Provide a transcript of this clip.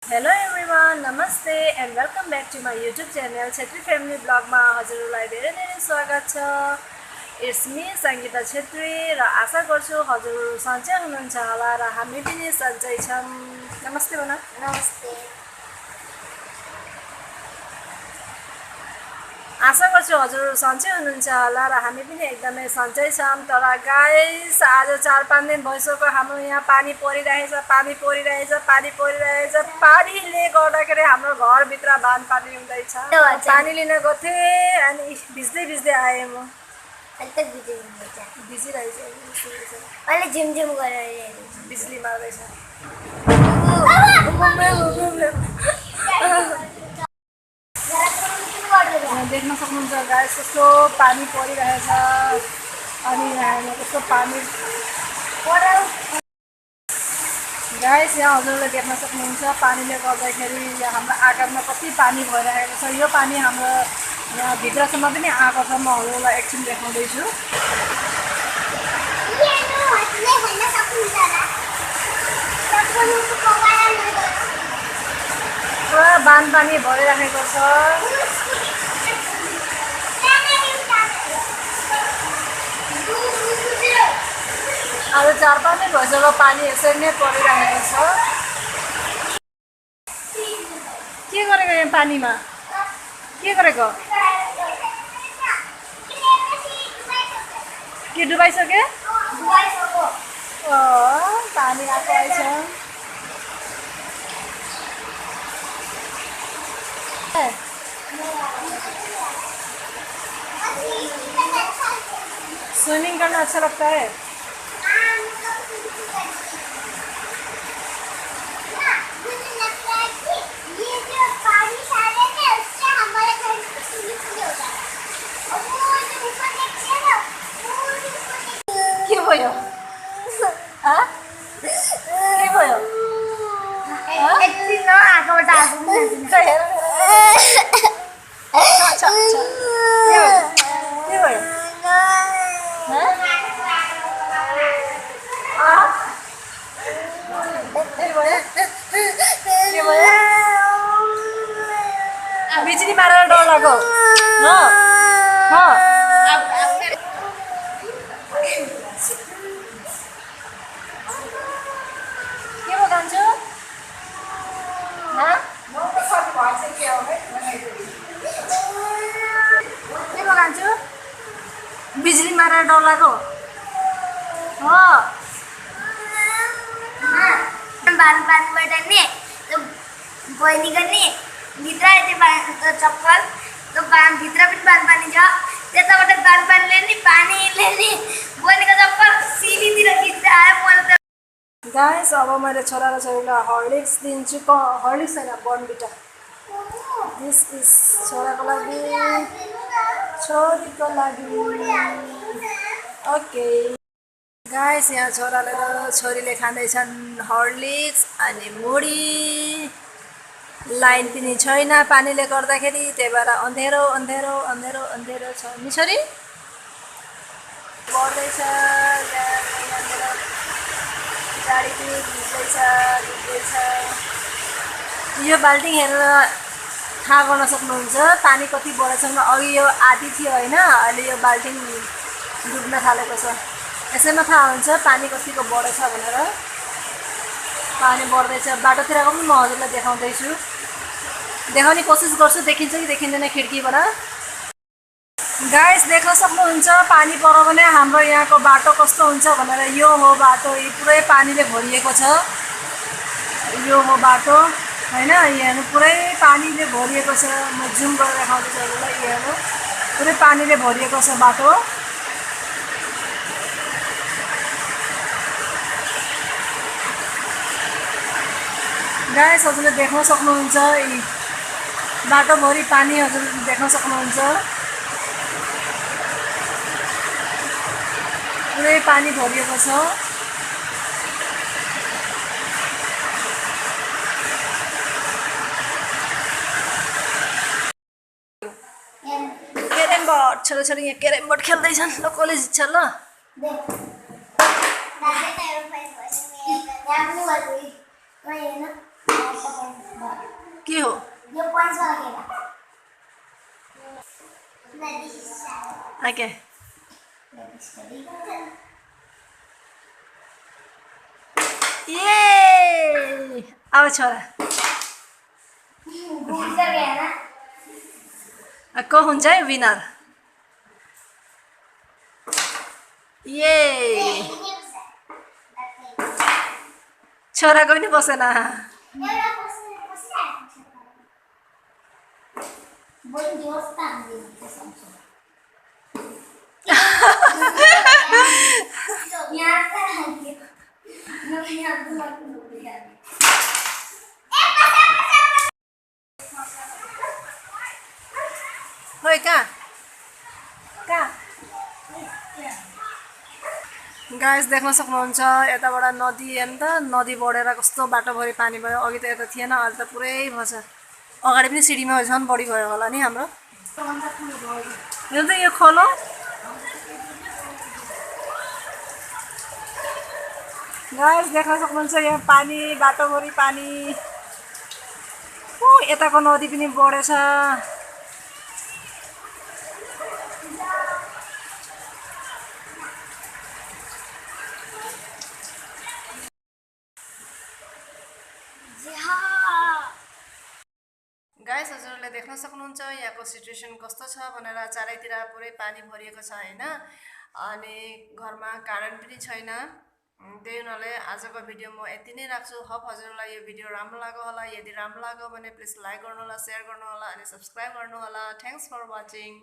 Hello everyone, Namaste and welcome back to my YouTube channel Chetry Family Vlog मा हजुरलाई धेरै धेरै स्वागत छ। It's me Sangeeta Chetry र आशा गर्छु हजुरहरु सन्चै हुनुहुन्छ होला र हामी पनि सन्चै छौं। नमस्ते भन। नमस्ते। आशा गर्छु हजुरहरु सन्चै हुनुहुन्छ होला र हामी पनि एकदमै सन्चै छौं। तर गाइस आज 4-5 दिन भइसक्यो हाम्रो यहाँ पानी परिरहेछ। पानीले गर्दाखेरि हाम्रो घर भित्र बानपानी हुँदैछ। पानी लिन गथे अनि भिज्दै आए म। अहिले बिजी रहेछ। अहिले झिमझिम गरेर बिजुली मार्दैछ। देख्न सक्नुहुन्छ गाइस कस्तो पानी परिरहेछ अनि यहाँ कस्तो पानी गाइस यहाँ हजुरले देख्न सक्नुहुन्छ पानीले गर्दाखेरि यहाँ हाम्रो आँगनमा कति पानी भइरहेको छ। यो पानी हाम्रो यहाँ भित्रसम्म पनि आएको छ। म हजुरलाई एकछिन देखाउँदैछु। पुरा बानपानी भइरहेको छ। आज 4-5 दिन भइसक्यो पानी यसरी नै परिरहेको छ। के गरेको यहाँ पानीमा? के गरेको? के डुबाइसक्यो? पानी आएको आएछ। स्विमिंग करना अच्छा लगता है? के भयो? हाँ? के भयो? एकछिन आँखाबाट आँसु के भयो? बिजुली मारेर डर लाग्यो। के भयो कान्छु? के भयो कान्छु? बिजुली मारेर डर लाग्यो। बानपानीबाट नि बहिनी गर्ने भित्र त्यो चप्पल त्यो भित्र पनि बानपानी छ। त्यताबाट बानपानीले नि पानीले नि बहिनीको चप्पल सिलीतिर खिच्दै आयो। मैले त गाइस अब मैले छोरा र छोरीलाई हर्लिक्स दिन्छु। हर्लिक्स हैन बर्नभिटा। दिस इज छोराको लागि छोरीको लागि। ओके गाइस यहाँ छोराले र छोरीले खाँदैछन् हर्लिक्स अनि मुढी। लाइन पनि छैन पानीले गर्दाखेरि, त्यही भएर अँधेरो छ नि छोरी। बढ्दैछ गाडी पनि भिज्दैछ। यो बाल्टी हेरेर थाहा गर्न सक्नुहुन्छ पानी कति बढेछ। अघि यो आधी थियो होइन, अहिले यो बाल्टी डुब्न थालेको छ। यसैमा थाहा हुन्छ पानी कतिको बढेछ भनेर। पानी बढ्दैछ। बाटोतिरको पनि म हजुरलाई देखाउने कोसिस गर्छु। देखिन्छ कि देखिँदैन खिड्कीबाट? गाइस देख्न सक्नुहुन्छ पानी पर्यो भने हाम्रो यहाँको बाटो कस्तो हुन्छ भनेर। यो हो बाटो, यो पुरै पानीले भरिएको छ। यो हो बाटो होइन, यहाँ पुरै पानीले भरिएको छ। म जुम गरेर देखाउँदैछु हजुरलाई। यहाँ पुरै पानीले भरिएको छ बाटो। गाइस हजुरले देख्न सक्नुहुन्छ बाटोभरि पानी हजुरले देख्न सक्नुहुन्छ। पुरै पानी भरिएको छ। क्यारम बोर्ड छोराछोरी यहाँ क्यारम बोर्ड खेल्दैछन्। ल कलेज छ ल। के हो यो पोइन्ट्स वाला नदी साइड ओके नदी स्टडी ये अब छोरा घूम कर गया ना को हुन्छ है विनर ये छोराको पनि बसेन एउटा कसले बोलिङ दिवस त यहाँ त नो यहाँ त खोइ कहाँ गाइस देख्न सक्नुहुन्छ यताबाट नदी हेर्नु त नदी बढेर कस्तो बाटोभरि पानी भयो अघि त यता थिएन अहिले त पुरै भएछ अगाडि पनि सिडीमा झन् बढी गयो होला नि हाम्रो यो त यो खोलो गाइस देख्न सक्नुहुन्छ यहाँ पानी बाटोभरि पानी यताको नदी पनि बढेछ गाइस हजुरहरूले देख्न सक्नुहुन्छ यहाँको सिचुएसन कस्तो छ भनेर चारैतिर पुरै पानी भरिएको छ हैन अनि घरमा कारेन्ट पनि छैन त्यही हुनाले आजको भिडियो म यति नै राख्छु होप हजुरलाई यो भिडियो राम्रो लाग्यो होला यदि राम्रो लाग्यो भने प्लिज लाइक गर्नु होला शेयर गर्नु होला अनि सब्स्क्राइब गर्नु होला थ्यांक्स फर वाचिङ